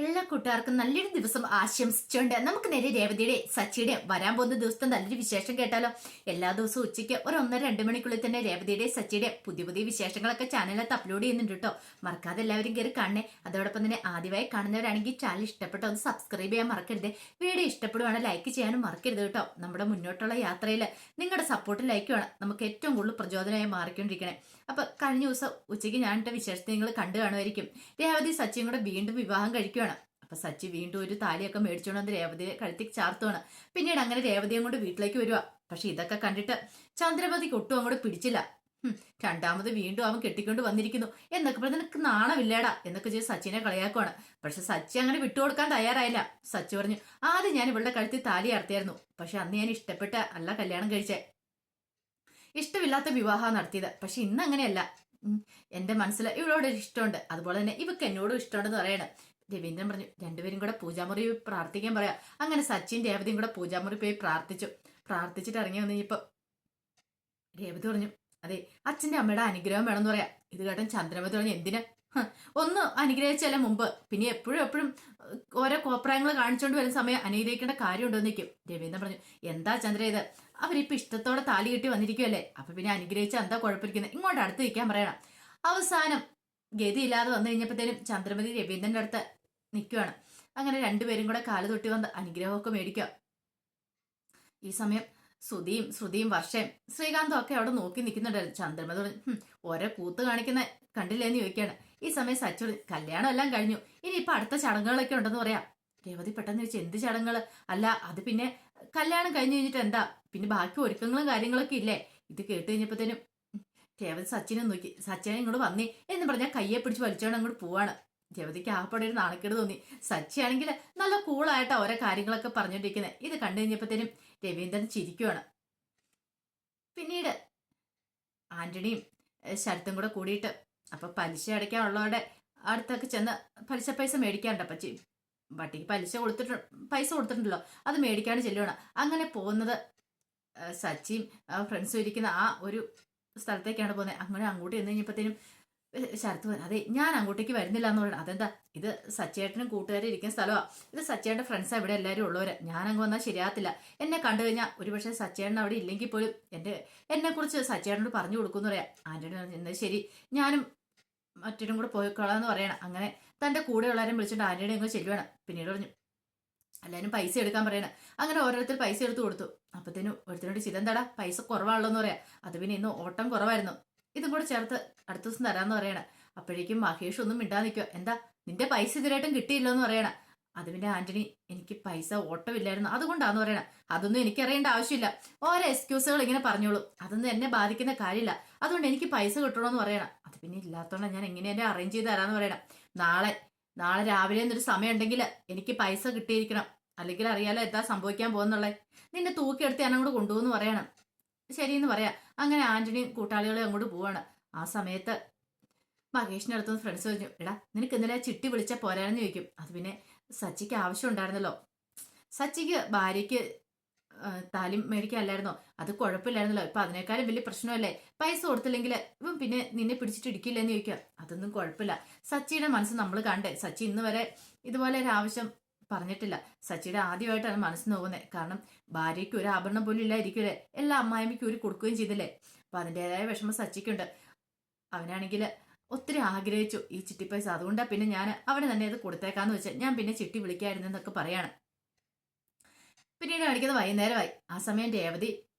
എല്ലാ കൂട്ടുകാർക്കും നല്ലൊരു ദിവസം ആശംസിച്ചുകൊണ്ട് നമുക്ക് നേരെ രേവതിയുടെ സച്ചിയുടെ വരാൻ പോകുന്ന ദിവസത്തെ നല്ലൊരു വിശേഷം കേട്ടാലോ. എല്ലാ ദിവസവും ഉച്ചയ്ക്ക് ഒരു 1-2 മണിക്കുള്ളിൽ തന്നെ രേവതിയുടെ സച്ചിയുടെ പുതിയ പുതിയ വിശേഷങ്ങളൊക്കെ ചാനലിനകത്ത് അപ്ലോഡ് ചെയ്യുന്നുണ്ട് കേട്ടോ. മറക്കാതെ എല്ലാവരും കയറി കാണണേ. അതോടൊപ്പം തന്നെ ആദ്യമായി കാണുന്നവരാണെങ്കിൽ ചാനൽ ഇഷ്ടപ്പെട്ടോ ഒന്ന് സബ്സ്ക്രൈബ് ചെയ്യാൻ മറക്കരുത്. വീഡിയോ ഇഷ്ടപ്പെടുവാണെങ്കിൽ ലൈക്ക് ചെയ്യാനും മറക്കരുത് കേട്ടോ. നമ്മുടെ മുന്നോട്ടുള്ള യാത്രയിൽ നിങ്ങളുടെ സപ്പോർട്ട് ലൈക്കുമാണ് നമുക്ക് ഏറ്റവും കൂടുതൽ പ്രചോദനമായി മാറിക്കൊണ്ടിരിക്കണേ. അപ്പൊ കഴിഞ്ഞ ദിവസം ഉച്ചയ്ക്ക് ഞാൻ ഇട്ട വിശേഷത്തെ നിങ്ങൾ കണ്ടു കാണുമായിരിക്കും. രേവതി സച്ചിയും കൂടെ വീണ്ടും വിവാഹം കഴിക്കുകയാണ്. അപ്പൊ സച്ചി വീണ്ടും ഒരു താലിയൊക്കെ മേടിച്ചോണ്ട് വന്ന് രേവതിയെ കഴുത്തി ചാർത്തുവാണ്. പിന്നീട് അങ്ങനെ രേവതിയും കൊണ്ട് വീട്ടിലേക്ക് വരുക. പക്ഷെ ഇതൊക്കെ കണ്ടിട്ട് ചന്ദ്രമതിക്ക് ഒട്ടും അങ്ങോട്ട് പിടിച്ചില്ല. രണ്ടാമത് വീണ്ടും അവൻ കെട്ടിക്കൊണ്ട് വന്നിരിക്കുന്നു എന്നൊക്കെ പറഞ്ഞ് നിനക്ക് നാണമില്ലേടാ എന്നൊക്കെ ചെയ്ത് സച്ചിനെ കളിയാക്കുവാണ്. പക്ഷെ സച്ചി അങ്ങനെ വിട്ടുകൊടുക്കാൻ തയ്യാറായില്ല. സച്ചി പറഞ്ഞു, ആദ്യം ഞാൻ ഇവളുടെ കഴുത്തിൽ താലി അർത്തിയായിരുന്നു. പക്ഷെ അന്ന് ഞാൻ ഇഷ്ടപ്പെട്ട അല്ല കല്യാണം കഴിച്ചേ, ഇഷ്ടമില്ലാത്ത വിവാഹം നടത്തിയത്. പക്ഷെ ഇന്ന് അങ്ങനെയല്ല. എന്റെ മനസ്സിൽ ഇവളോട് ഒരു ഇഷ്ടമുണ്ട്, അതുപോലെ തന്നെ ഇവക്ക് എന്നോടും ഇഷ്ടമുണ്ടെന്ന് പറയണം. രവീന്ദ്രൻ പറഞ്ഞു, രണ്ടുപേരും കൂടെ പൂജാമുറി പ്രാർത്ഥിക്കാൻ പറയാം. അങ്ങനെ സച്ചിൻ രേവതിയും കൂടെ പൂജാമുറി പോയി പ്രാർത്ഥിച്ചിട്ട് ഇറങ്ങി വന്നു കഴിഞ്ഞപ്പോ രേവതി പറഞ്ഞു, അതെ അച്ഛന്റെ അമ്മയുടെ അനുഗ്രഹം വേണമെന്ന് പറയാം. ഇത് കേട്ടൻ ചന്ദ്രമതി പറഞ്ഞു, എന്തിന്? ഒന്ന് അനുഗ്രഹിച്ചല്ല മുമ്പ്, പിന്നെ എപ്പോഴും എപ്പോഴും ഓരോ കോപ്രായങ്ങൾ കാണിച്ചുകൊണ്ട് വരുന്ന സമയം അനുഗ്രഹിക്കേണ്ട കാര്യമുണ്ടോ എന്ന് നിൽക്കും. രവീന്ദ്രൻ പറഞ്ഞു, എന്താ ചന്ദ്ര ഇത്? അവരിപ്പോ ഇഷ്ടത്തോടെ താലി കെട്ടി വന്നിരിക്കുമല്ലേ, അപ്പൊ പിന്നെ അനുഗ്രഹിച്ച എന്താ കുഴപ്പമിരിക്കുന്നത്, ഇങ്ങോട്ട് അടുത്ത് നിൽക്കാൻ പറയണം. അവസാനം ഗതിയില്ലാതെ വന്നു കഴിഞ്ഞപ്പോഴത്തേനും ചന്ദ്രമതി രവീന്ദ്രന്റെ അടുത്ത് നിൽക്കുവാണ്. അങ്ങനെ രണ്ടുപേരും കൂടെ കാല് തൊട്ടി വന്ന് അനുഗ്രഹമൊക്കെ മേടിക്കുക. ഈ സമയം ശ്രുതിയും വർഷയും ശ്രീകാന്തും ഒക്കെ അവിടെ നോക്കി നിൽക്കുന്നുണ്ടായിരുന്നു. ചന്ദ്രമതി പറഞ്ഞു, ഓരോ കൂത്ത് കാണിക്കുന്ന കണ്ടില്ലേന്ന് ചോദിക്കുകയാണ്. ഈ സമയം സച്ചു, കല്യാണം എല്ലാം കഴിഞ്ഞു, ഇനി ഇപ്പൊ അടുത്ത ചടങ്ങുകളൊക്കെ ഉണ്ടെന്ന് പറയാം. രേവതി പെട്ടെന്ന് ചോദിച്ചു, എന്ത് ചടങ്ങുകൾ? അല്ല അത് പിന്നെ കല്യാണം കഴിഞ്ഞു കഴിഞ്ഞിട്ട് എന്താ, പിന്നെ ബാക്കി ഒരുക്കങ്ങളും കാര്യങ്ങളൊക്കെ ഇല്ലേ? ഇത് കേട്ട് കഴിഞ്ഞപ്പോഴത്തേനും രേവതി സച്ചിനെ നോക്കി. സച്ചിനെ ഇങ്ങോട്ട് വന്നേ എന്ന് പറഞ്ഞാൽ കയ്യെ പിടിച്ച് വലിച്ചോണ്ട് അങ്ങോട്ട് പോവാണ്. രേവതിക്ക് ആകപ്പാടെ ഒരു നാണക്കേട് തോന്നി. സച്ചിയാണെങ്കിൽ നല്ല കൂളായിട്ടാ ഓരോ കാര്യങ്ങളൊക്കെ പറഞ്ഞോണ്ടിരിക്കുന്നത്. ഇത് കണ്ടു കഴിഞ്ഞപ്പോഴത്തേനും രവീന്ദ്രൻ ചിരിക്കുവാണ്. പിന്നീട് ആന്റണിയും ശരത്തും കൂടെ കൂടിയിട്ട് അപ്പൊ പലിശ അടയ്ക്കാനുള്ളവരുടെ അടുത്തൊക്കെ ചെന്ന് പലിശ പൈസ മേടിക്കാറുണ്ട്. അപ്പച്ചി വട്ടിക്ക് പൈസ കൊടുത്തിട്ടുണ്ടല്ലോ, അത് മേടിക്കാണ്ട് ചെല്ലുവാണ്. അങ്ങനെ പോകുന്നത് സച്ചിയും ഫ്രണ്ട്സും ഇരിക്കുന്ന ആ ഒരു സ്ഥലത്തേക്കാണ് പോകുന്നത്. അങ്ങനെ അങ്ങോട്ട് ചെന്ന് കഴിഞ്ഞപ്പോഴത്തേനും ശരത്ത് പറഞ്ഞു, അതെ ഞാൻ അങ്ങോട്ടേക്ക് വരുന്നില്ല എന്ന് പറഞ്ഞു. അതെന്താ, ഇത് സച്ചേട്ടനും കൂട്ടുകാരും ഇരിക്കുന്ന സ്ഥലമാണ്, ഇത് സച്ചേട്ടൻ്റെ ഫ്രണ്ട്സാണ്, ഇവിടെ എല്ലാവരും ഉള്ളവര്, ഞാൻ അങ്ങ് വന്നാൽ ശരിയാകത്തില്ല. എന്നെ കണ്ടു കഴിഞ്ഞാൽ ഒരുപക്ഷെ സച്ചേട്ടൻ അവിടെ ഇല്ലെങ്കിൽ പോലും എന്നെ കുറിച്ച് സച്ചേട്ടനോട് പറഞ്ഞു കൊടുക്കുമെന്ന് പറയാം. ആന്റണി പറഞ്ഞു, എന്നാൽ ശരി ഞാനും മറ്റൊരും കൂടെ പോയിക്കോളാന്ന് പറയണം. അങ്ങനെ തന്റെ കൂടെയുള്ളവരും വിളിച്ചിട്ട് ആന്റണി അങ്ങ് ചെല്ലുവാണ്. പിന്നീട് പറഞ്ഞു, എല്ലാവരും പൈസ എടുക്കാൻ പറയണം. അങ്ങനെ ഓരോരുത്തർ പൈസ എടുത്ത് കൊടുത്തു. അപ്പത്തേനും ഒരുത്തിനോട് ചിതെന്താടാ പൈസ കുറവാണല്ലോ എന്ന് പറയാം. അത് പിന്നെ ഇന്ന് ഓട്ടം കുറവായിരുന്നു, ഇതും കൂടെ ചേർത്ത് അടുത്ത ദിവസം തരാന്ന് പറയണം. അപ്പോഴേക്കും മഹേഷ് ഒന്നും മിണ്ടാ നിൽക്കുക. എന്താ നിന്റെ പൈസ ഇതുവരായിട്ടും കിട്ടിയില്ലോ എന്ന് പറയണം. അത് പിന്നെ ആന്റണി, എനിക്ക് പൈസ ഓട്ടമില്ലായിരുന്നു അതുകൊണ്ടാന്ന് പറയണം. അതൊന്നും എനിക്കറിയേണ്ട ആവശ്യമില്ല, ഓരോ എക്സ്ക്യൂസുകൾ ഇങ്ങനെ പറഞ്ഞോളൂ, അതൊന്നും എന്നെ ബാധിക്കുന്ന കാര്യമില്ല, അതുകൊണ്ട് എനിക്ക് പൈസ കിട്ടണമെന്ന് പറയണം. അത് പിന്നെ ഇല്ലാത്തോണ്ട് ഞാൻ എങ്ങനെ എന്നെ അറേഞ്ച് ചെയ്ത് തരാന്ന് പറയണം. നാളെ രാവിലെ എന്നൊരു സമയം ഉണ്ടെങ്കിൽ എനിക്ക് പൈസ കിട്ടിയിരിക്കണം, അല്ലെങ്കിൽ അറിയാലോ എന്താ സംഭവിക്കാൻ പോകുന്നുള്ളേ. നിന്നെ തൂക്കിയെടുത്ത് ഞാൻ അങ്ങോട്ട് കൊണ്ടുപോകുന്നു പറയണം. ശരിയെന്ന് പറയാം. അങ്ങനെ ആന്റണിയും കൂട്ടാളികളും അങ്ങോട്ട് പോവാണ്. ആ സമയത്ത് മഹേഷിന്റെ അടുത്തുനിന്ന് ഫ്രണ്ട്സ് പറഞ്ഞു, എടാ നിനക്ക് ഇന്നലെ ചിട്ടി വിളിച്ചാൽ പോരാണെന്ന് ചോദിക്കും. അത് പിന്നെ സച്ചിക്ക് ആവശ്യം ഉണ്ടായിരുന്നല്ലോ, സച്ചിക്ക് ഭാര്യയ്ക്ക് താലി മേടിക്കാനല്ലായിരുന്നോ, അത് കുഴപ്പമില്ലായിരുന്നല്ലോ, ഇപ്പൊ അതിനേക്കാളും വലിയ പ്രശ്നമല്ലേ, പൈസ കൊടുത്തില്ലെങ്കിൽ ഇവൻ പിന്നെ നിന്നെ പിടിച്ചിട്ട് ഇടിക്കില്ലെന്ന് ചോദിക്കാം. അതൊന്നും കുഴപ്പമില്ല, സച്ചിയുടെ മനസ്സ് നമ്മൾ കണ്ടേ, സച്ചി ഇന്ന് വരെ ഇതുപോലെ ഒരു ആവശ്യം പറഞ്ഞിട്ടില്ല. സച്ചിയുടെ ആദ്യമായിട്ടാണ് മനസ്സ് നോക്കുന്നത്. കാരണം ഭാര്യയ്ക്ക് ഒരു ആഭരണം പോലും ഇല്ലായിരിക്കൂലേ, എല്ലാ അമ്മായിമ്മയ്ക്കും ഒരു കൊടുക്കുകയും ചെയ്തില്ലേ. അപ്പൊ അതിൻ്റെതായ വിഷമം സച്ചിക്കുണ്ട്. അവനാണെങ്കിൽ ഒത്തിരി ആഗ്രഹിച്ചു ഈ ചിട്ടി പൈസ, അതുകൊണ്ടാ പിന്നെ ഞാൻ അവന് തന്നെ അത് കൊടുത്തേക്കാന്ന് വെച്ചാൽ ഞാൻ പിന്നെ ചിട്ടി വിളിക്കായിരുന്നു എന്നൊക്കെ പറയാണ്. പിന്നീട് കാണിക്കുന്നത് വൈകുന്നേരമായി. ആ സമയം രേവതി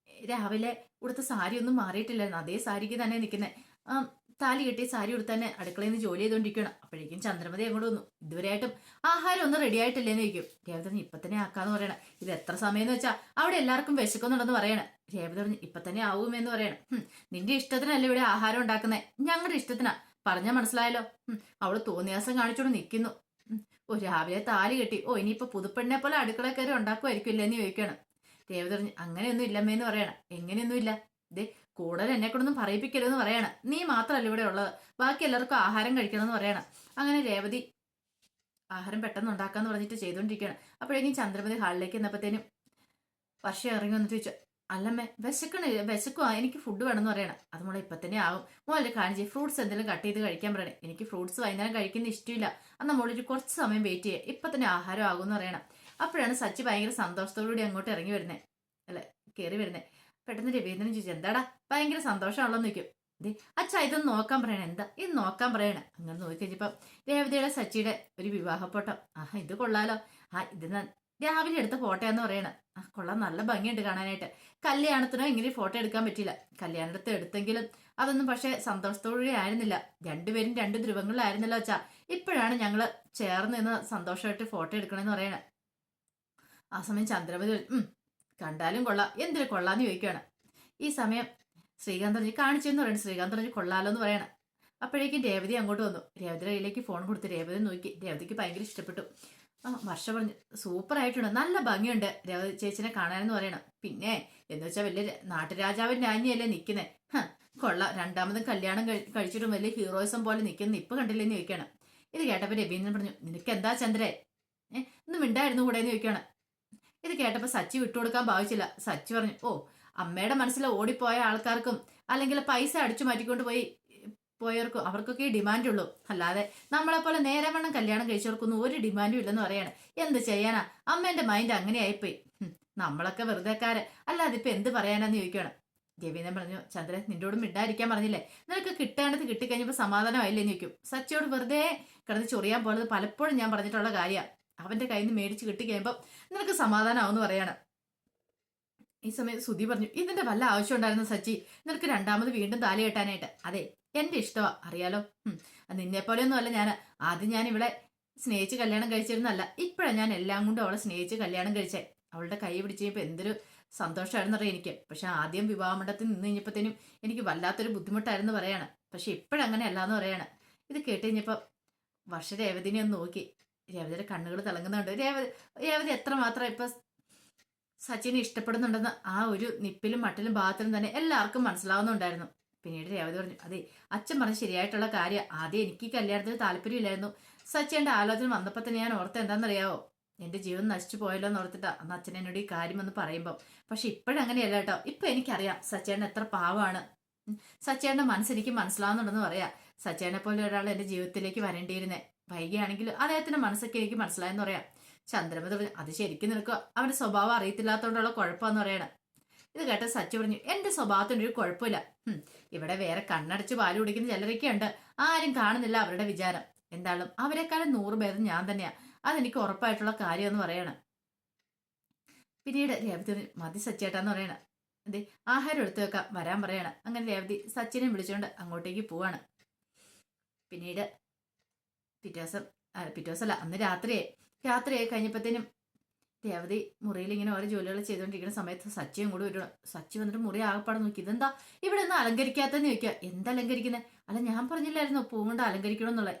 രാവിലെ ഉടുത്ത സാരി ഒന്നും മാറിയിട്ടില്ലായിരുന്നു, അതേ സാരിക്ക് തന്നെ നിൽക്കുന്നത്. താലി കെട്ടി സാരി ഉടുത്ത് തന്നെ അടുക്കളയിൽ നിന്ന് ജോലി ചെയ്തുകൊണ്ടിരിക്കണം. അപ്പോഴേക്കും ചന്ദ്രമതി അങ്ങോട്ട് വന്നു. ഇതുവരെയായിട്ടും ആഹാരം ഒന്നും റെഡി ആയിട്ടില്ലേന്ന് ചോദിക്കും. രേവതി ഇപ്പൊ തന്നെ ആക്കാന്ന് പറയണം. ഇത് എത്ര സമയം എന്ന് വെച്ചാൽ അവിടെ എല്ലാവർക്കും വിശക്കുന്നുണ്ടെന്ന് പറയണം. രേവതി പറഞ്ഞു, ഇപ്പൊ തന്നെ ആവുമെന്ന് പറയണം. നിന്റെ ഇഷ്ടത്തിനല്ലേ ഇവിടെ ആഹാരം ഉണ്ടാക്കുന്നേ, ഞങ്ങളുടെ ഇഷ്ടത്തിനാ, പറഞ്ഞാൽ മനസ്സിലായല്ലോ. അവള് തോന്നിയാസം കാണിച്ചോണ്ട് നിൽക്കുന്നു. രാവിലെ താലി കെട്ടി, ഇനിയിപ്പോ പുതുപ്പെണ്ണെ പോലെ അടുക്കള കയറി ഉണ്ടാക്കുമായിരിക്കില്ല എന്ന് ചോദിക്കണം. രേവതി പറഞ്ഞു, അങ്ങനെയൊന്നും ഇല്ലമ്മേന്ന് പറയണം. എങ്ങനെയൊന്നും ഇല്ല, ഇതേ കൂടുതൽ എന്നെ കൊണ്ടൊന്നും പറയിപ്പിക്കരുതെന്ന് പറയണം. നീ മാത്രമല്ല ഇവിടെ ഉള്ളത്, ബാക്കി എല്ലാവർക്കും ആഹാരം കഴിക്കണമെന്ന് പറയണം. അങ്ങനെ രേവതി ആഹാരം പെട്ടെന്ന് ഉണ്ടാക്കാന്ന് പറഞ്ഞിട്ട് ചെയ്തുകൊണ്ടിരിക്കുകയാണ്. അപ്പോഴേക്കും ചന്ദ്രമതി ഹാളിലേക്ക് എന്നപ്പോഴത്തേനും വർഷം ഇറങ്ങി വന്നിട്ട് ചോദിച്ചു, അല്ലമ്മേ വിശക്കണില്ല, വിശക്കുവാ, എനിക്ക് ഫുഡ് വേണമെന്ന് പറയണം. അത് മോളെ ഇപ്പൊ തന്നെ ആവും. മോളെ കാണിച്ച് ഫ്രൂട്ട്സ് എന്തെങ്കിലും കട്ട് ചെയ്ത് കഴിക്കാൻ പറയണേ. എനിക്ക് ഫ്രൂട്ട്സ് വൈകുന്നേരം കഴിക്കുന്ന ഇഷ്ടമില്ല. അന്ന് മോളൊരു കുറച്ച് സമയം വെയിറ്റ് ചെയ്യുക, ഇപ്പൊ തന്നെ ആഹാരം ആകും എന്ന് പറയണം. അപ്പോഴാണ് സച്ചി ഭയങ്കര സന്തോഷത്തോടുകൂടി അങ്ങോട്ട് ഇറങ്ങി വരുന്നേ, അല്ലെ കയറി വരുന്നേ. പെട്ടെന്ന് രവീന്ദ്രൻ ചോദിച്ചു, എന്താടാ ഭയങ്കര സന്തോഷമാണല്ലോ നിൽക്കും. ദേ അച്ഛാ ഇതൊന്ന് നോക്കാൻ പറയണേ. എന്താ ഇത് നോക്കാൻ പറയണേ? അങ്ങനെ നോക്കിക്കഴിഞ്ഞപ്പം രേവതിയുടെ സച്ചിയുടെ ഒരു വിവാഹ ഫോട്ടോ. ആഹാ ഇത് കൊള്ളാലോ. ഇത് രാവിലെ എടുത്ത ഫോട്ടോയാന്ന് പറയണ. കൊള്ളാം, നല്ല ഭംഗിയുണ്ട് കാണാനായിട്ട്. കല്യാണത്തിനോ ഇങ്ങനെ ഫോട്ടോ എടുക്കാൻ പറ്റില്ല. കല്യാണത്തെ എടുത്തെങ്കിലും അതൊന്നും പക്ഷെ സന്തോഷത്തോടെ ആയിരുന്നില്ല. രണ്ടുപേരും രണ്ട് ധ്രുവങ്ങളിലായിരുന്നല്ലോ അച്ഛാ. ഇപ്പോഴാണ് ഞങ്ങള് ചേർന്ന് നിന്ന് സന്തോഷമായിട്ട് ഫോട്ടോ എടുക്കണമെന്ന് പറയണേ. ആ സമയം ചന്ദ്രമതി കണ്ടാലും കൊള്ളാം, എന്തിനു കൊള്ളാന്ന് ചോദിക്കുകയാണ്. ഈ സമയം ശ്രീകാന്ത് പറഞ്ഞു കാണിച്ചെന്ന് പറയുന്നത്. ശ്രീകാന്ത് പറഞ്ഞു കൊള്ളാലോ എന്ന് പറയണം. അപ്പോഴേക്കും രേവതി അങ്ങോട്ട് വന്നു. രേവതിയുടെ കയ്യിലേക്ക് ഫോൺ കൊടുത്ത് രേവതി നോക്കി. രേവതിക്ക് ഭയങ്കര ഇഷ്ടപ്പെട്ടു. വർഷ പറഞ്ഞു സൂപ്പർ ആയിട്ടുണ്ട്, നല്ല ഭംഗിയുണ്ട് രേവതി ചേച്ചിനെ കാണാനെന്ന് പറയണം. പിന്നെ എന്ന് വെച്ചാൽ വലിയ നാട്ടുരാജാവിന്റെ രാജ്ഞിയല്ലേ നിൽക്കുന്നേ. കൊള്ളാം, രണ്ടാമതും കല്യാണം കഴിച്ചിട്ടും വലിയ ഹീറോയിസം പോലെ നിൽക്കുന്ന ഇപ്പൊ കണ്ടില്ലെന്ന് ചോദിക്കണം. ഇത് കേട്ടപ്പോ രവീന്ദ്രൻ പറഞ്ഞു നിനക്ക് എന്താ ചന്ദ്രേ, ഇന്ന് മിണ്ടായിരുന്നു കൂടെ എന്ന് ചോദിക്കണം. ഇത് കേട്ടപ്പോ സച്ചി വിട്ടുകൊടുക്കാൻ ഭാവിച്ചില്ല. സച്ചി പറഞ്ഞു അമ്മയുടെ മനസ്സിൽ ഓടിപ്പോയ ആൾക്കാർക്കും അല്ലെങ്കിൽ പൈസ അടിച്ചു മാറ്റിക്കൊണ്ട് പോയവർക്കും അവർക്കൊക്കെ ഈ ഡിമാൻഡ് ഉള്ളൂ. അല്ലാതെ നമ്മളെപ്പോലെ നേരവണ്ണം കല്യാണം കഴിച്ചവർക്കൊന്നും ഒരു ഡിമാൻഡും ഇല്ലെന്ന് പറയാണ്. എന്ത് ചെയ്യാനാ, അമ്മേന്റെ മൈൻഡ് അങ്ങനെ ആയിപ്പോയി. നമ്മളൊക്കെ വെറുതെക്കാര്, അല്ലാതെ ഇപ്പൊ എന്ത് പറയാനാന്ന് ചോദിക്കുകയാണ്. രവീന്ദ്രൻ പറഞ്ഞു ചന്ദ്രൻ നിന്നോട് മിണ്ടായിരിക്കാൻ പറഞ്ഞില്ലേ, നിനക്ക് കിട്ടേണ്ടത് കിട്ടിക്കഴിഞ്ഞപ്പോ സമാധാനമായില്ലേന്ന് ചോദിക്കും. സച്ചിയോട് വെറുതെ കിടന്ന് ചൊറിയാൻ പോലത് പലപ്പോഴും ഞാൻ പറഞ്ഞിട്ടുള്ള കാര്യമാണ്. അവന്റെ കയ്യിൽ നിന്ന് മേടിച്ച് കിട്ടിക്കഴിയുമ്പോ നിനക്ക് സമാധാനമാവെന്ന് പറയാണ്. ഈ സമയം സുധി പറഞ്ഞു ഇതിന്റെ വല്ല ആവശ്യം ഉണ്ടായിരുന്നു സച്ചി, നിനക്ക് രണ്ടാമത് വീണ്ടും താലി കെട്ടാനായിട്ട്. അതെ എന്റെ ഇഷ്ടമാ, അറിയാലോ. നിന്നെ പോലെയൊന്നും അല്ല ഞാൻ. ആദ്യം ഞാൻ ഇവിടെ സ്നേഹിച്ച് കല്യാണം കഴിച്ചിരുന്നല്ല, ഇപ്പോഴാണ് ഞാൻ എല്ലാം കൊണ്ടും അവളെ സ്നേഹിച്ച് കല്യാണം കഴിച്ചേ. അവളുടെ കൈ പിടിച്ച് കഴിഞ്ഞപ്പോൾ എന്തൊരു സന്തോഷമായിരുന്നു അറിയാം എനിക്ക്. പക്ഷെ ആദ്യം വിവാഹമണ്ഡലത്തിൽ നിന്ന് കഴിഞ്ഞപ്പോഴത്തേനും എനിക്ക് വല്ലാത്തൊരു ബുദ്ധിമുട്ടായിരുന്നു പറയാണ്. പക്ഷെ ഇപ്പോഴങ്ങനെ അല്ലാന്ന് പറയാണ്. ഇത് കേട്ട് കഴിഞ്ഞപ്പോൾ വർഷ രേവതിനെ ഒന്ന് നോക്കി. രേവതിയുടെ കണ്ണുകൾ തിളങ്ങുന്നുണ്ട്. രേവതി എത്രമാത്രം ഇപ്പൊ സച്ചിനെ ഇഷ്ടപ്പെടുന്നുണ്ടെന്ന് ആ ഒരു നിപ്പിലും മട്ടിലും ഭാഗത്തിലും തന്നെ എല്ലാവർക്കും മനസ്സിലാവുന്നുണ്ടായിരുന്നു. പിന്നീട് രേവതി പറഞ്ഞു അതെ അച്ഛൻ പറഞ്ഞ ശരിയായിട്ടുള്ള കാര്യം. ആദ്യം എനിക്ക് കല്യാണത്തിന് താല്പര്യമില്ലായിരുന്നു. സച്ചിന്റെ ആലോചന വന്നപ്പോൾ തന്നെ ഞാൻ ഓർത്ത് എന്താണെന്നറിയാവോ, എന്റെ ജീവിതം നശിച്ചു പോയല്ലോ എന്ന് ഓർത്തിട്ടാ അന്ന് അച്ഛൻ എന്നോട് ഈ കാര്യം എന്ന് പറയുമ്പോൾ. പക്ഷെ ഇപ്പോഴങ്ങനെയല്ല കേട്ടോ. ഇപ്പൊ എനിക്കറിയാം സച്ചേട്ടൻ എത്ര പാവമാണ്. സച്ചേട്ടന്റെ മനസ്സെനിക്ക് മനസ്സിലാവുന്നുണ്ടെന്ന് പറയാ. സച്ചേട്ടനെ പോലെ ഒരാൾ എന്റെ ജീവിതത്തിലേക്ക് വരേണ്ടിയിരുന്നേ. വൈകിയാണെങ്കിൽ അദ്ദേഹത്തിന്റെ മനസ്സൊക്കെ എനിക്ക് മനസ്സിലായെന്ന് പറയാം. ചന്ദ്രമതി അത് ശരിക്കും നിനക്ക് അവന്റെ സ്വഭാവം അറിയത്തില്ലാത്തോണ്ടുള്ള കുഴപ്പമെന്ന് പറയണം. ഇത് കേട്ട സച്ചി പറഞ്ഞു എന്റെ സ്വഭാവത്തിനൊരു കുഴപ്പമില്ല. ഇവിടെ വേറെ കണ്ണടച്ച് പാല് കുടിക്കുന്ന ചിലരൊക്കെ ഉണ്ട്, ആരും കാണുന്നില്ല അവരുടെ വിചാരം. എന്തായാലും അവരെക്കാളും 100 ഭേദം ഞാൻ തന്നെയാ, അതെനിക്ക് ഉറപ്പായിട്ടുള്ള കാര്യം എന്ന് പറയണം. പിന്നീട് രേവതി മതി സച്ചേട്ടാന്ന് പറയണം. അതെ ആഹാരം എടുത്തു വെക്കാം വരാൻ പറയണം. അങ്ങനെ രേവതി സച്ചിനെ വിളിച്ചുകൊണ്ട് അങ്ങോട്ടേക്ക് പോവാണ്. പിന്നീട് പിറ്റേസല്ല അന്ന് രാത്രിയായി കഴിഞ്ഞപ്പോഴത്തേനും രേവതി മുറിയിൽ ഇങ്ങനെ ഓരോ ജോലികൾ ചെയ്തുകൊണ്ടിരിക്കുന്ന സമയത്ത് സച്ചിയും കൂടി വരണം. സച്ചി വന്നിട്ട് മുറി ആകപ്പാടെ നോക്കി. ഇതെന്താ ഇവിടെ ഒന്നും അലങ്കരിക്കാത്തെന്ന് ചോദിക്കുക. എന്താ അലങ്കരിക്കുന്നത്? അല്ല ഞാൻ പറഞ്ഞില്ലായിരുന്നോ പൂ കൊണ്ട് അലങ്കരിക്കണം എന്നുള്ളത്?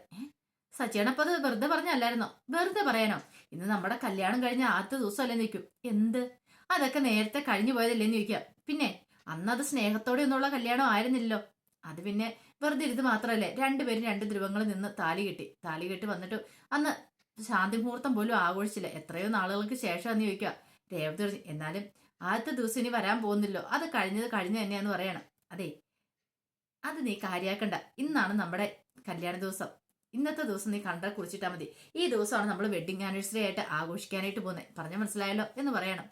സച്ചിയാണപ്പോ അത് വെറുതെ പറഞ്ഞല്ലായിരുന്നോ? വെറുതെ പറയാനോ? ഇന്ന് നമ്മുടെ കല്യാണം കഴിഞ്ഞ ആദ്യത്തെ ദിവസം അല്ലേ നിൽക്കും. എന്ത് അതൊക്കെ നേരത്തെ കഴിഞ്ഞു പോയതല്ലേന്ന് ചോദിക്കുക. പിന്നെ അന്നത് സ്നേഹത്തോടെ ഒന്നുള്ള കല്യാണം ആയിരുന്നില്ലല്ലോ. അത് പിന്നെ വെറുതെ ഇരുന്ന് മാത്രമല്ലേ, രണ്ടുപേരും രണ്ട് ധ്രുവങ്ങളിൽ നിന്ന് താലി കെട്ടി വന്നിട്ട് അന്ന് ശാന്തി മുഹൂർത്തം പോലും ആഘോഷിച്ചില്ല. എത്രയോ നാളുകൾക്ക് ശേഷം എന്ന് ചോദിക്കുക. രേവതി പറഞ്ഞു എന്നാലും ആദ്യത്തെ ദിവസം ഇനി വരാൻ പോകുന്നില്ലോ, അത് കഴിഞ്ഞത് കഴിഞ്ഞു തന്നെയാന്ന് പറയണം. അതെ അത് നീ കാര്യാക്കണ്ട, ഇന്നാണ് നമ്മുടെ കല്യാണ ദിവസം. ഇന്നത്തെ ദിവസം നീ കണ്ടാൽ കുറിച്ചിട്ടാൽ മതി. ഈ ദിവസമാണ് നമ്മൾ വെഡിങ് ആനിവേഴ്സറി ആയിട്ട് ആഘോഷിക്കാനായിട്ട് പോകുന്നത്. പറഞ്ഞ മനസ്സിലായല്ലോ എന്ന് പറയണം.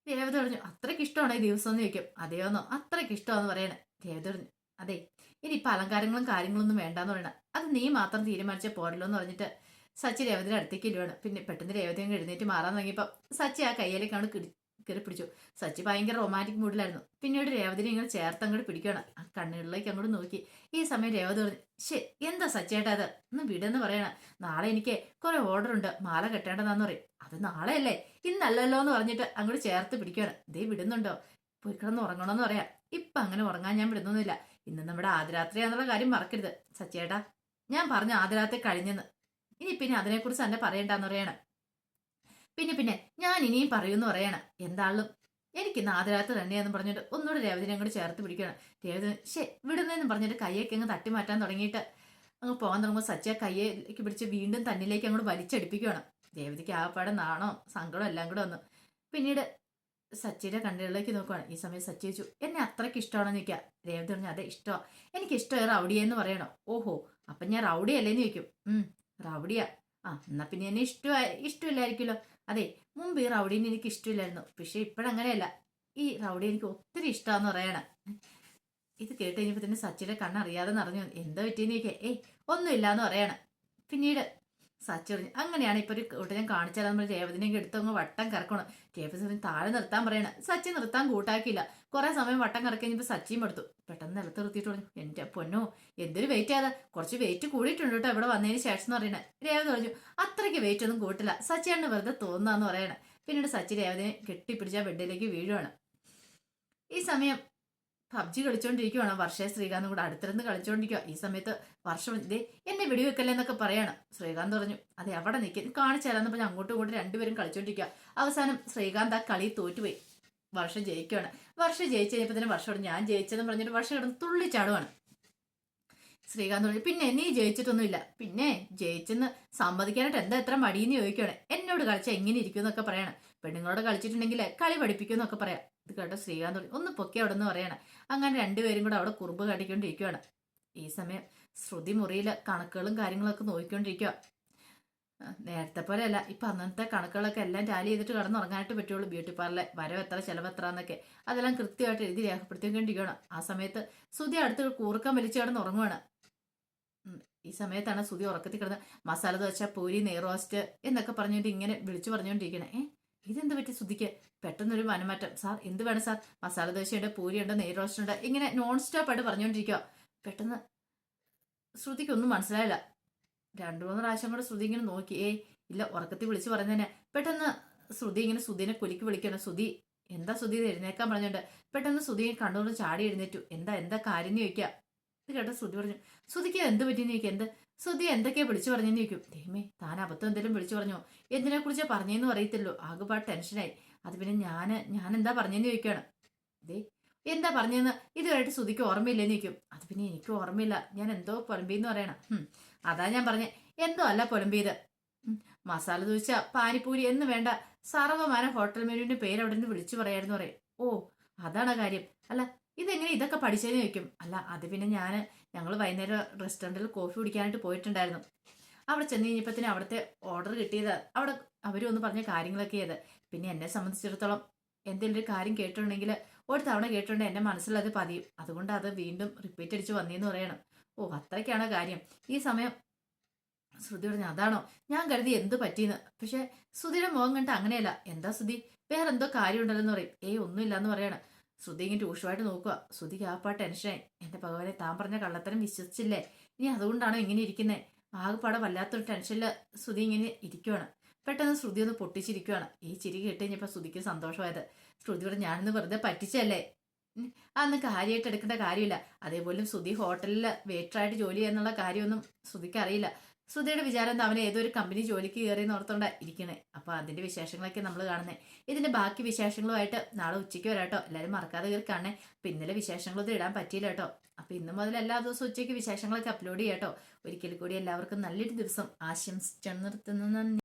രേവതി പറഞ്ഞു അത്രയ്ക്ക് ഇഷ്ടമാണോ ഈ ദിവസം എന്ന് ചോദിക്കും. അതെയോന്നോ അത്രയ്ക്ക് ഇഷ്ടമാണെന്ന് പറയണം. രേവതി പറഞ്ഞു അതെ ഇനിയിപ്പോൾ അലങ്കാരങ്ങളും കാര്യങ്ങളൊന്നും വേണ്ടാന്ന് പറയണം. അത് നീ മാത്രം തീരുമാനിച്ച പോരല്ലോ എന്ന് പറഞ്ഞിട്ട് സച്ചി രേവതിയുടെ അടുത്തേക്ക് ഇടുവാണ്. പിന്നെ പെട്ടെന്ന് രേവതി അങ്ങ് എഴുന്നേറ്റ് മാറാൻ തുടങ്ങിയപ്പോൾ സച്ചി ആ കയ്യിലേക്ക് അങ്ങോട്ട് കയറി പിടിച്ചു. സച്ചി ഭയങ്കര റൊമാൻറ്റിക് മൂഡിലായിരുന്നു. പിന്നീട് രേവതിനെ ഇങ്ങനെ ചേർത്ത് അങ്ങോട്ട് പിടിക്കണം. ആ കണ്ണുകളിലേക്ക് അങ്ങോട്ട് നോക്കി. ഈ സമയം രേവതി പറഞ്ഞു എന്താ സച്ചേട്ടാ അത് ഒന്ന് വിടെന്ന് പറയണം. നാളെ എനിക്ക് കുറെ ഓർഡർ ഉണ്ട്, മാല കെട്ടേണ്ടതാന്ന് പറയും. അത് നാളെ അല്ലേ ഇന്നല്ലല്ലോ എന്ന് പറഞ്ഞിട്ട് അങ്ങോട്ട് ചേർത്ത് പിടിക്കണം. ഇതേ വിടുന്നുണ്ടോ? പോയി കിടന്ന് ഉറങ്ങണമെന്ന് പറയാം. ഇപ്പൊ അങ്ങനെ ഉറങ്ങാൻ ഞാൻ വിടുന്നൊന്നുമില്ല. ഇന്ന് നമ്മുടെ ആദ്യരാത്രിയാന്നുള്ള കാര്യം മറക്കരുത് സച്ചേട്ടാ. ഞാൻ പറഞ്ഞ ആദ്യരാത്രി കഴിഞ്ഞെന്ന്. ഇനി പിന്നെ അതിനെക്കുറിച്ച് തന്നെ പറയണ്ടെന്ന് പറയണം. പിന്നെ ഞാൻ ഇനിയും പറയൂന്ന് പറയണം. എന്താളും എനിക്ക് നാദരാത്രി തന്നെയാന്ന് പറഞ്ഞിട്ട് ഒന്നുകൂടെ രേവതിനെ അങ്ങോട്ട് ചേർത്ത് പിടിക്കണം. രേവതി വിടുന്നതെന്ന് പറഞ്ഞിട്ട് കയ്യൊക്കെ അങ്ങ് തട്ടി മാറ്റാൻ തുടങ്ങിയിട്ട് അങ്ങ് പോകാൻ തുടങ്ങുമ്പോൾ സച്ചിയെ കയ്യേക്ക് പിടിച്ച് വീണ്ടും തന്നിലേക്ക് അങ്ങോട്ട് വലിച്ചടിപ്പിക്കണം. രേവതിക്ക് ആപ്പാടെ നാണോ സങ്കടം എല്ലാം കൂടെ വന്നു. പിന്നീട് സച്ചിയുടെ കണ്ണുകളിലേക്ക് നോക്കുവാണ്. ഈ സമയം സച്ചി ചോദിച്ചു, എന്നെ അത്രയ്ക്ക് ഇഷ്ടമാണെന്ന് ചോദിക്കുക. രേവതി പറഞ്ഞു, അതെ ഇഷ്ടമാണ്, എനിക്ക് ഇഷ്ടമായി റൗഡിയെന്ന് പറയണോ. ഓഹോ, അപ്പം ഞാൻ റൗഡി അല്ലേന്ന് ചോദിക്കും. റൗഡിയാ. ആ എന്നാ പിന്നെ എന്നെ ഇഷ്ടമില്ലായിരിക്കുമല്ലോ. അതെ, മുമ്പ് ഈ റൗഡീനെ എനിക്ക് ഇഷ്ടമില്ലായിരുന്നു, പക്ഷെ ഇപ്പോഴങ്ങനെയല്ല, ഈ റൗഡി എനിക്ക് ഒത്തിരി ഇഷ്ടമാന്ന് പറയണം. ഇത് കേട്ട് കഴിഞ്ഞപ്പോൾ തന്നെ സച്ചിയുടെ കണ്ണറിയാതെ നിറഞ്ഞു. എന്താ പറ്റിയെന്ന് ചോദിക്കുക. ഒന്നുമില്ലാന്ന് പറയണം. പിന്നീട് സച്ചി പറഞ്ഞു, അങ്ങനെയാണ് ഇപ്പൊ ഒരു കൂട്ടം ഞാൻ കാണിച്ചാൽ നമ്മൾ രേവതിനെ എടുത്തങ്ങ് വട്ടം കറക്കണം. രേവതി പറഞ്ഞു താഴെ നിർത്താൻ പറയണം. സച്ചി നിർത്താൻ കൂട്ടാക്കിയില്ല. കുറെ സമയം വട്ടം കറക്കി കഴിഞ്ഞപ്പോൾ സച്ചിയും എടുത്തു. പെട്ടെന്ന് നിലത്ത് നിർത്തിയിട്ട് പറഞ്ഞു, എന്റെ പൊന്നോ എന്തൊരു വെയിറ്റ് ആയതാ, കുറച്ച് വെയിറ്റ് കൂടിയിട്ടുണ്ട് കേട്ടോ ഇവിടെ വന്നതിന് ശേഷം എന്ന് പറയണേ. രേവതി പറഞ്ഞു, അത്രയ്ക്ക് വെയിറ്റ് ഒന്നും കൂട്ടില്ല, സച്ചിയാണ് വെറുതെ തോന്നുന്നതെന്ന് പറയണേ. പിന്നീട് സച്ചി രേവതിനെ കെട്ടിപ്പിടിച്ച ബെഡിലേക്ക് വീഴുവാണ്. ഈ സമയം പബ്ജി കളിച്ചോണ്ടിരിക്കുവാണ് വർഷയും ശ്രീകാന്തും കൂടെ അടുത്തിരുന്ന് കളിച്ചോണ്ടിരിക്കുക. ഈ സമയത്ത് വർഷം ഇതേ എന്നെ വെടിവെക്കല്ലേ എന്നൊക്കെ പറയാണ്. ശ്രീകാന്ത് പറഞ്ഞു, അതെ അവിടെ നിൽക്കും കാണിച്ചാലെന്ന് പറഞ്ഞ് അങ്ങോട്ടും ഇങ്ങോട്ടും രണ്ടുപേരും കളിച്ചോണ്ടിരിക്കുക. അവസാനം ശ്രീകാന്ത് ആ കളി തോറ്റുപോയി. വർഷം ജയിക്കുകയാണ്. വർഷം ജയിച്ചു കഴിഞ്ഞപ്പോൾ തന്നെ വർഷോട് ഞാൻ ജയിച്ചെന്ന് പറഞ്ഞിട്ട് വർഷം കിടന്ന് തുള്ളിച്ചാടുവാണ്. ശ്രീകാന്ത് പറഞ്ഞു, പിന്നെ നീ ജയിച്ചിട്ടൊന്നുമില്ല, പിന്നെ ജയിച്ചെന്ന് സമ്മതിക്കാനായിട്ട് എന്താ എത്ര മടിയെന്ന് ചോദിക്കുകയാണ്. എന്നോട് കളിച്ചാൽ എങ്ങനെ ഇരിക്കും എന്നൊക്കെ പറയണം. പെണ്ണുങ്ങളോട് കളിച്ചിട്ടുണ്ടെങ്കിൽ കളി പഠിപ്പിക്കുമെന്നൊക്കെ പറയാം. ഇത് കേട്ടോ ശ്രീകാന്ത് പറഞ്ഞു, ഒന്ന് പൊക്കി അവിടെ നിന്ന് പറയണം. അങ്ങനെ രണ്ടുപേരും കൂടെ അവിടെ കുറുമ്പ് കാട്ടിക്കൊണ്ടിരിക്കുകയാണ്. ഈ സമയം ശ്രുതി മുറിയിൽ കണക്കുകളും കാര്യങ്ങളൊക്കെ നോക്കിക്കൊണ്ടിരിക്കുക. നേരത്തെ പോലെ അല്ല, ഇപ്പൊ അന്നത്തെ കണക്കുകളൊക്കെ എല്ലാം ടാലി ചെയ്തിട്ട് കടന്നുറങ്ങാനായിട്ട് പറ്റുള്ളൂ. ബ്യൂട്ടി പാർലർ വരവ് എത്ര ചെലവ് എത്ര എന്നൊക്കെ അതെല്ലാം കൃത്യമായിട്ട് എഴുതി രേഖപ്പെടുത്തിക്കൊണ്ടിരിക്കുകയാണ്. ആ സമയത്ത് ശ്രുതി അടുത്ത് കൂർക്കം വലിച്ചു കിടന്നുറങ്ങുവാണ്. ഈ സമയത്താണ് ശ്രുതി ഉറക്കത്തിൽ കിടന്ന് മസാല ദോശ പൂരി നെയ്റോസ്റ്റ് എന്നൊക്കെ പറഞ്ഞുകൊണ്ട് ഇങ്ങനെ വിളിച്ചു പറഞ്ഞുകൊണ്ടിരിക്കണേ. ഇതെന്ത് പറ്റി ശ്രുതിക്ക് പെട്ടെന്നൊരു മനമാറ്റം. സാർ എന്ത് വേണം സാർ, മസാല ദോശയുണ്ട് പൂരിയുണ്ട് നെയ്റോസ്റ്റ് ഉണ്ട് ഇങ്ങനെ നോൺ സ്റ്റോപ്പ് ആയിട്ട് പറഞ്ഞുകൊണ്ടിരിക്കുക. പെട്ടെന്ന് ശ്രുതിക്ക് ഒന്നും മനസ്സിലായില്ല. രണ്ടു മൂന്ന് പ്രാവശ്യം കൂടെ ശ്രുതി ഇങ്ങനെ നോക്കി. ഇല്ല, ഉറക്കത്തിൽ വിളിച്ചു പറഞ്ഞതന്നെ. പെട്ടെന്ന് ശ്രുതി ഇങ്ങനെ ശ്രുതിനെ കുലുക്കി വിളിക്കണം. ശ്രുതി എന്താ ശ്രുതി എഴുന്നേക്കാൻ പറഞ്ഞോണ്ട് പെട്ടെന്ന് ശ്രുതി കണ്ണുകൊണ്ട് ചാടി എഴുന്നേറ്റു. എന്താ കാര്യം ചോദിക്കുക. ഇത് കേട്ടോ ശ്രുതി പറഞ്ഞു, ശ്രുതിക്ക് എന്ത് പറ്റിയെന്ന് ചോദിക്കുക. ശ്രുതി എന്തൊക്കെയാ വിളിച്ചു പറഞ്ഞെന്ന് ചോദിക്കും. ദൈവമേ, താൻ അബദ്ധം എന്തെങ്കിലും വിളിച്ചു പറഞ്ഞോ, എന്തിനെ കുറിച്ചാ പറഞ്ഞെന്ന് അറിയത്തില്ലോ, ആകെപ്പാട് ടെൻഷനായി. അത് പിന്നെ ഞാൻ എന്താ പറഞ്ഞെന്ന് ചോദിക്കുകയാണ്. എന്താ പറഞ്ഞെന്ന് ഇതുവരെയായിട്ട് ശ്രുതിക്ക് ഓർമ്മയില്ലെന്ന് ചോദിക്കും. അത് പിന്നെ എനിക്ക് ഓർമ്മയില്ല, ഞാൻ എന്തോ പൊലമ്പീന്ന് പറയണം. അതാ ഞാൻ പറഞ്ഞേ, എന്തോ അല്ല പൊലമ്പീത്. മസാല ദോശ പാനിപ്പൂരി എന്ന് വേണ്ട സർവ്വമാന ഹോട്ടൽ മെനുവിന്റെ പേര് അവിടെ നിന്ന് വിളിച്ചു പറയായിരുന്നു പറയും. ഓ അതാണ് കാര്യം. അല്ല ഇതെങ്ങനെ ഇതൊക്കെ പഠിച്ചതെന്ന് ചോദിക്കും. അല്ല അത് പിന്നെ ഞങ്ങൾ വൈകുന്നേരം റെസ്റ്റോറൻറ്റിൽ കോഫി കുടിക്കാനായിട്ട് പോയിട്ടുണ്ടായിരുന്നു. അവിടെ ചെന്ന് കഴിഞ്ഞപ്പത്തിന് അവിടുത്തെ ഓർഡർ കിട്ടിയത് അവിടെ അവരും ഒന്ന് പറഞ്ഞ കാര്യങ്ങളൊക്കെ ചെയ്ത്. പിന്നെ എന്നെ സംബന്ധിച്ചിടത്തോളം എന്തെങ്കിലും ഒരു കാര്യം കേട്ടിട്ടുണ്ടെങ്കിൽ ഒരു തവണ കേട്ടിട്ടുണ്ടെങ്കിൽ എൻ്റെ മനസ്സിലത് പതിയും. അതുകൊണ്ട് അത് വീണ്ടും റിപ്പീറ്റ് അടിച്ച് വന്നേന്ന് പറയണം. ഓ അത്രയ്ക്കാണ് കാര്യം. ഈ സമയം ശ്രുതി പറഞ്ഞു, അതാണോ ഞാൻ കരുതി എന്ത് പറ്റിയെന്ന്. പക്ഷെ ശ്രുതിയുടെ മുഖം കണ്ടിട്ട് അങ്ങനെയല്ല. എന്താ ശ്രുതി, വേറെ എന്തോ കാര്യം ഉണ്ടല്ലോ പറയും. ഒന്നുമില്ല എന്ന് പറയണം. ശ്രുതി ഇങ്ങനെ ട്യൂഷമായിട്ട് നോക്കുക. ശ്രുതിക്ക് ആപ്പാ ടെൻഷനായി. എന്റെ ഭഗവാനെ, താൻ പറഞ്ഞ കള്ളത്തരം വിശ്വസിച്ചില്ലേ, ഇനി അതുകൊണ്ടാണോ ഇങ്ങനെ ഇരിക്കുന്നത്. ആകെപ്പാടെ വല്ലാത്തൊരു ടെൻഷനിൽ ശ്രുതി ഇങ്ങനെ ഇരിക്കുവാണ്. പെട്ടെന്ന് ശ്രുതി ഒന്ന് പൊട്ടിച്ചിരിക്കുവാണ്. ഈ ചിരി കേട്ട് കഴിഞ്ഞപ്പോൾ ശ്രുതിക്ക് സന്തോഷമായത്. ശ്രുതിയോട് ഞാനിന്ന് വെറുതെ പറ്റിച്ചല്ലേ, അന്ന് കാര്യമായിട്ട് എടുക്കേണ്ട കാര്യമില്ല. അതേപോലെ ശ്രുതി ഹോട്ടലിൽ വെയിറ്ററായിട്ട് ജോലി ചെയ്യാന്നുള്ള കാര്യമൊന്നും ശ്രുതിക്ക് അറിയില്ല. ശ്രുതിയുടെ വിചാരം എന്താ, അവനെ ഏതൊരു കമ്പനി ജോലിക്ക് കയറിയെന്ന് ഓർത്തോണ്ടാ ഇരിക്കണേ. അപ്പൊ അതിന്റെ വിശേഷങ്ങളൊക്കെ നമ്മൾ കാണുന്നത്. ഇതിന്റെ ബാക്കി വിശേഷങ്ങളുമായിട്ട് നാളെ ഉച്ചയ്ക്ക് വരാട്ടോ. എല്ലാവരും മറക്കാതെ കയറി കാണണേ. അപ്പൊ ഇന്നലെ വിശേഷങ്ങളൊന്നും ഇടാൻ പറ്റിയില്ല കേട്ടോ. അപ്പൊ ഇന്ന് മുതൽ എല്ലാ ദിവസവും ഉച്ചയ്ക്ക് വിശേഷങ്ങളൊക്കെ അപ്ലോഡ് ചെയ്യാട്ടോ. ഒരിക്കൽ കൂടി എല്ലാവർക്കും നല്ലൊരു ദിവസം ആശംസിച്ചു നിർത്തുന്നു.